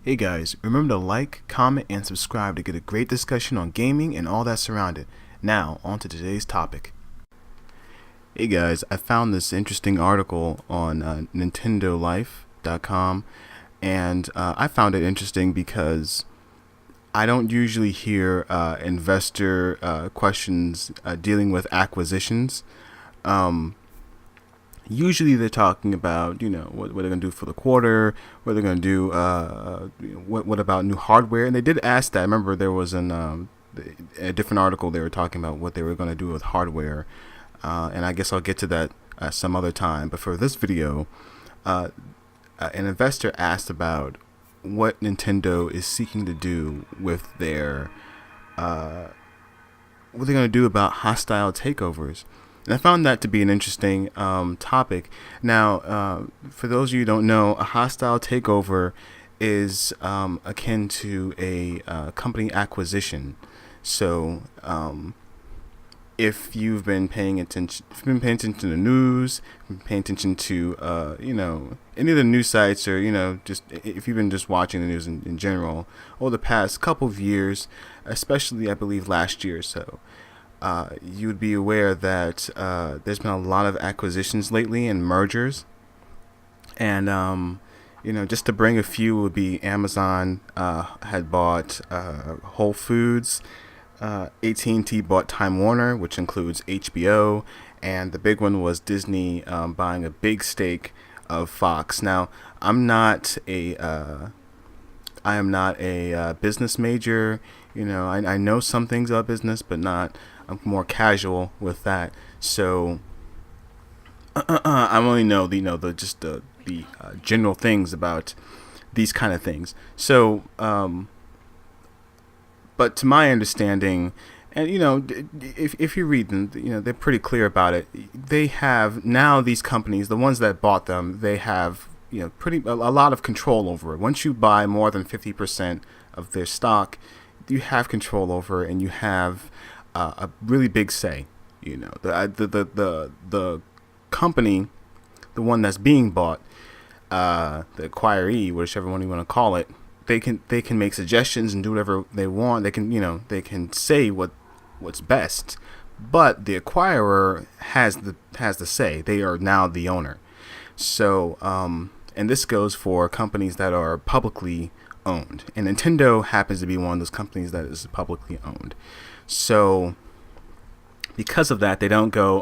Hey guys, remember to like, comment, and subscribe to get a great discussion on gaming and all that surrounded. Now, on to today's topic. Hey guys, I found this interesting article on NintendoLife.com, and I found it interesting because I don't usually hear investor questions dealing with acquisitions. Um, Usually they're talking about what they're going to do for the quarter, what they're going to do, what about new hardware, and they did ask that. I remember there was a different article they were talking about what they were going to do with hardware, and I guess I'll get to that some other time. But for this video, uh, an investor asked about what Nintendo is seeking to do with their what they're going to do about hostile takeovers. And I found that to be an interesting topic. Now, for those of you who don't know, a hostile takeover is akin to a company acquisition. So, if you've been paying attention, to the news, paying attention to any of the news sites, or just if you've been just watching the news in general over the past couple of years, especially I believe last year or so. You would be aware that there's been a lot of acquisitions lately and mergers, and just to bring a few would be Amazon had bought Whole Foods, AT&T bought Time Warner, which includes HBO, and the big one was Disney buying a big stake of Fox. Now, I am not a business major. I know some things about business, but not. I'm more casual with that. So I only know the general things about these kind of things. So, but to my understanding, and if you read them, they're pretty clear about it. They have now, these companies, the ones that bought them, they have a lot of control over it. Once you buy more than 50% of their stock, you have control over it, and you have a really big say. The company, the one that's being bought, the acquiree, whichever one you want to call it, they can make suggestions and do whatever they want. They can say what's best, but the acquirer has the say. They are now the owner. So, and this goes for companies that are publicly owned, and Nintendo happens to be one of those companies that is publicly owned. So, because of that, they don't go.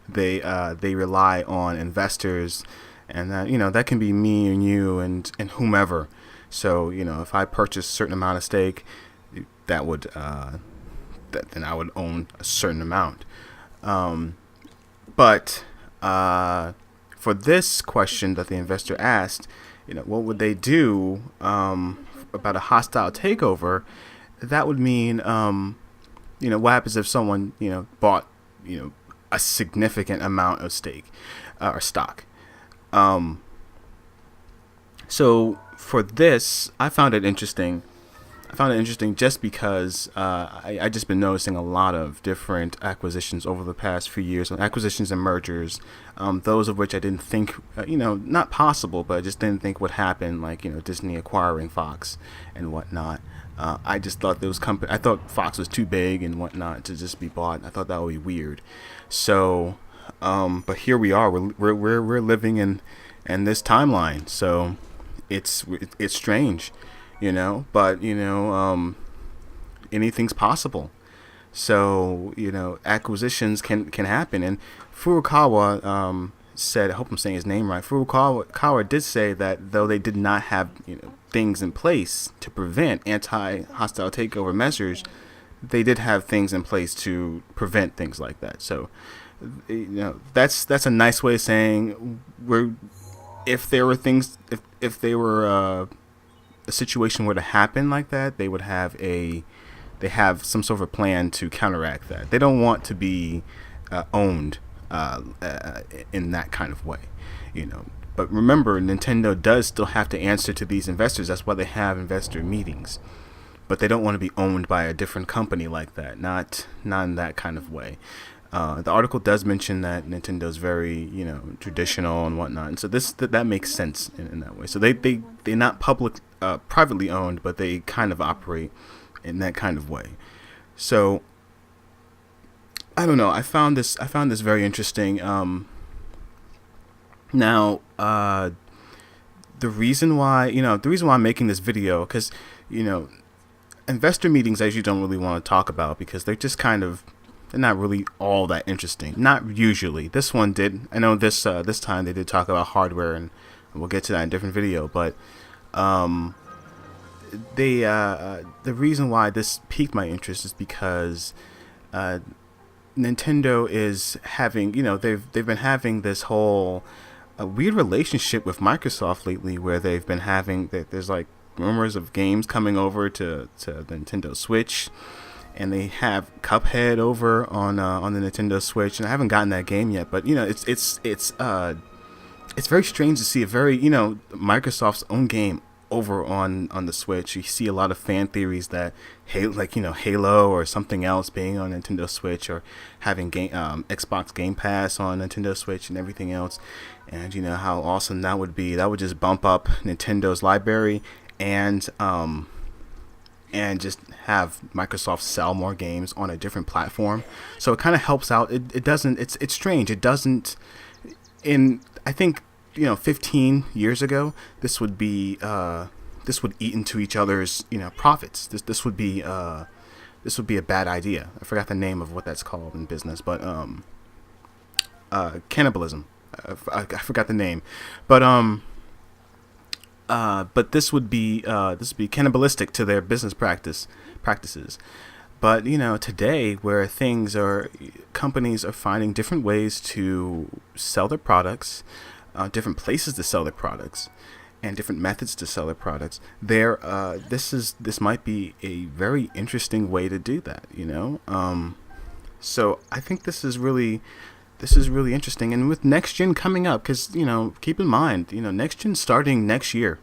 They rely on investors, and that can be me and you and whomever. So if I purchase a certain amount of stake, that would then I would own a certain amount. But for this question that the investor asked, what would they do about a hostile takeover? That would mean, what happens if someone, bought, a significant amount of stake or stock. So for this, I found it interesting. Just because I just been noticing a lot of different acquisitions over the past few years, acquisitions and mergers, those of which I didn't think, not possible, but I just didn't think would happen, like, Disney acquiring Fox and whatnot. I just thought I thought Fox was too big and whatnot to just be bought. I thought that would be weird. So, but here we are. We're living in this timeline. So it's strange, but anything's possible. So acquisitions can happen. And Furukawa said, I hope I'm saying his name right. Furukawa did say that though they did not have things in place to prevent anti-hostile takeover measures, they did have things in place to prevent things like that. So that's a nice way of saying if there were things, if they were a situation were to happen like that, they have some sort of a plan to counteract that. They don't want to be owned in that kind of way, But remember, Nintendo does still have to answer to these investors. That's why they have investor meetings. But they don't want to be owned by a different company like that. Not in that kind of way. The article does mention that Nintendo's very, traditional and whatnot, and so that makes sense in that way. So they're not privately owned, but they kind of operate in that kind of way. So I don't know. I found this very interesting. Now, the reason why I'm making this video, because you know investor meetings I usually don't really want to talk about because they're not really all that interesting. Not usually. This one did. I know this time they did talk about hardware, and we'll get to that in a different video. But um, the reason why this piqued my interest is because uh, Nintendo is having, they've been having this whole a weird relationship with Microsoft lately, where they've been having that there's like rumors of games coming over to the Nintendo Switch, and they have Cuphead over on the Nintendo Switch, and I haven't gotten that game yet, but it's very strange to see a very Microsoft's own game over on the Switch. You see a lot of fan theories that Halo or something else being on Nintendo Switch, or having Xbox Game Pass on Nintendo Switch and everything else, and how awesome that would be. That would just bump up Nintendo's library, and just have Microsoft sell more games on a different platform. So it kind of helps out. It doesn't. It's strange. It doesn't. I think 15 years ago, this would eat into each other's profits. This would be a bad idea. I forgot the name of what that's called in business, but cannibalism. I forgot the name, but this would be cannibalistic to their business practices. But today, where companies are finding different ways to sell their products, different places to sell their products, and different methods to sell their products, this might be a very interesting way to do that. So I think this is really interesting. And with next gen coming up, because keep in mind, next gen starting next year.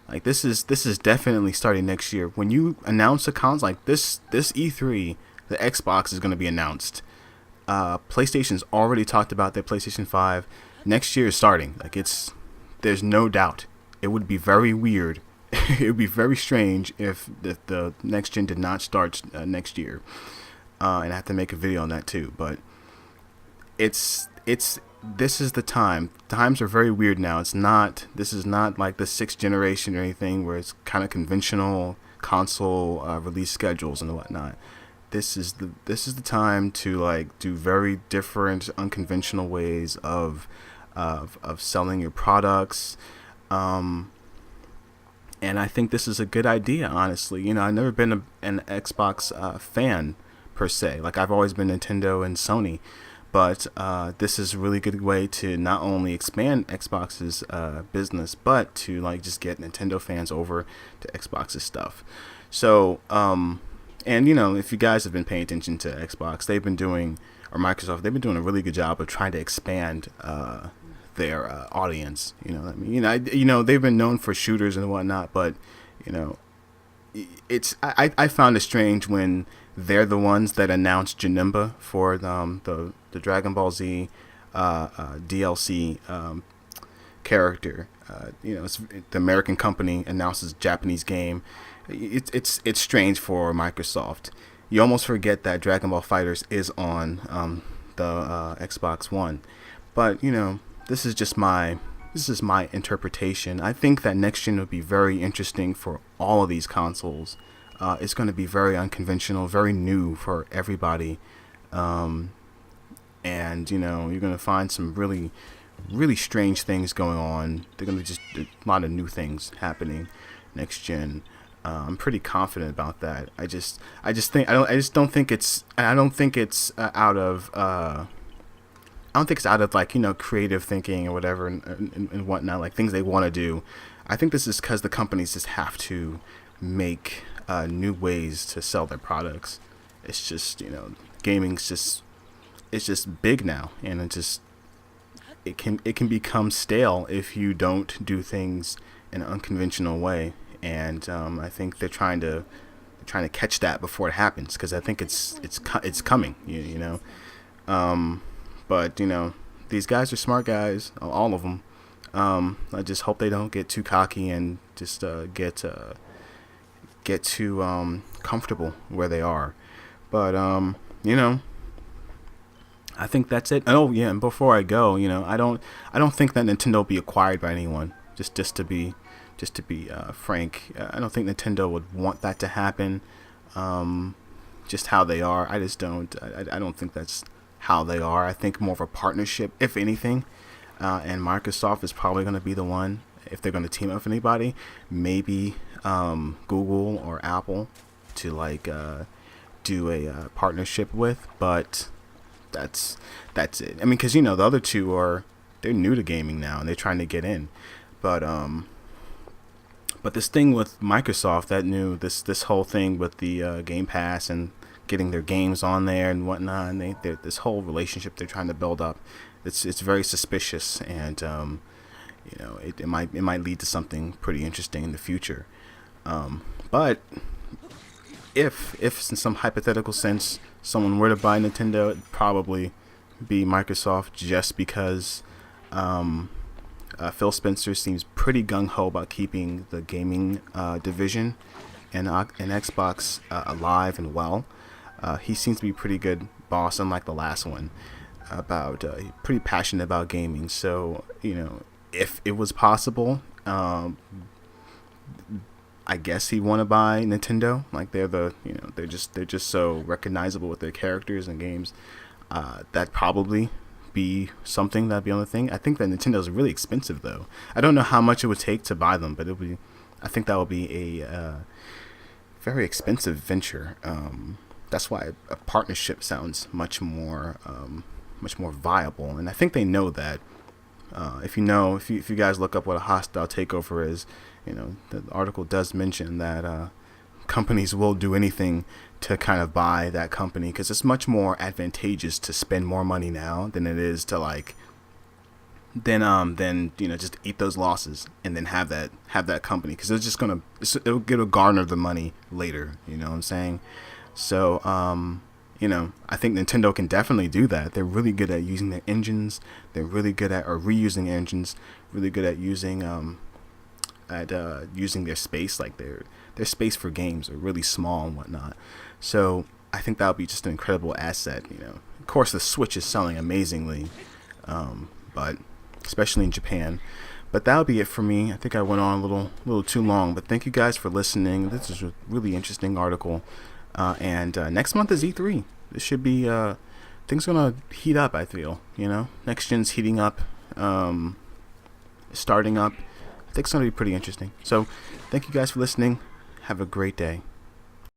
Like this is definitely starting next year. When you announce a console like this E3, the Xbox is going to be announced. PlayStation's already talked about their PlayStation 5. Next year is starting. There's no doubt. It would be very weird. It would be very strange if the next gen did not start next year. And I have to make a video on that too. But this is the time. Times are very weird now. This is not like the sixth generation or anything where it's kind of conventional console release schedules and whatnot. This is the time to do very different, unconventional ways of selling your products. And I think this is a good idea, honestly. I've never been an Xbox fan per se. I've always been Nintendo and Sony. But this is a really good way to not only expand Xbox's business, but to just get Nintendo fans over to Xbox's stuff. So, and if you guys have been paying attention to Xbox, Microsoft, they've been doing a really good job of trying to expand their audience. They've been known for shooters and whatnot, but I found it strange when they're the ones that announced Janemba for the Dragon Ball Z DLC character. It's the American company announces Japanese game. It's strange for Microsoft. You almost forget that Dragon Ball Fighters is on the Xbox One. But this is my interpretation. I think that next gen would be very interesting for all of these consoles. It's going to be very unconventional, very new for everybody. And you're going to find some really, really strange things going on. They're going to be just a lot of new things happening next gen. I'm pretty confident about that. I don't think it's out of creative thinking or whatever and whatnot, things they want to do. I think this is because the companies just have to make new ways to sell their products. It's just gaming's just big now, and it can become stale if you don't do things in an unconventional way. And I think they're trying to catch that before it happens, because I think it's coming. But these guys are smart guys, all of them. I just hope they don't get too cocky and just get too comfortable where they are. But I think that's it. Oh yeah, and before I go, I don't think that Nintendo will be acquired by anyone. Just to be frank, I don't think Nintendo would want that to happen. Just how they are, I just don't. I don't think that's how they are. I think more of a partnership, if anything. And Microsoft is probably going to be the one if they're going to team up with anybody. Maybe Google or Apple to do a partnership with, but that's it. I mean, because the other two they're new to gaming now and they're trying to get in, but this thing with Microsoft, this whole thing with the Game Pass and getting their games on there and whatnot, and this whole relationship they're trying to build up, it's very suspicious, and it might lead to something pretty interesting in the future. But if in some hypothetical sense someone were to buy Nintendo, it'd probably be Microsoft, just because Phil Spencer seems pretty gung-ho about keeping the gaming division and Xbox alive and well. He seems to be a pretty good boss, unlike the last one, about pretty passionate about gaming. So if it was possible, I guess he'd want to buy Nintendo. Like they're just so recognizable with their characters and games. That'd probably be something that'd be on the thing. I think that Nintendo's really expensive though. I don't know how much it would take to buy them, but I think that would be a very expensive venture. That's why a partnership sounds much more viable, and I think they know that. If you guys look up what a hostile takeover is, the article does mention that companies will do anything to kind of buy that company, because it's much more advantageous to spend more money now than it is to then just eat those losses and then have that company, because it'll garner the money later. You know what I'm saying? So I think Nintendo can definitely do that. They're really good at using their engines. They're really good at reusing engines. Really good at using their space. Like their space for games are really small and whatnot. So I think that'll be just an incredible asset. Of course the Switch is selling amazingly, but especially in Japan. But that'll be it for me. I think I went on a little too long. But thank you guys for listening. This is a really interesting article. And next month is E3. This should be things gonna heat up. I feel next gen's heating up, starting up. I think it's gonna be pretty interesting. So thank you guys for listening. Have a great day.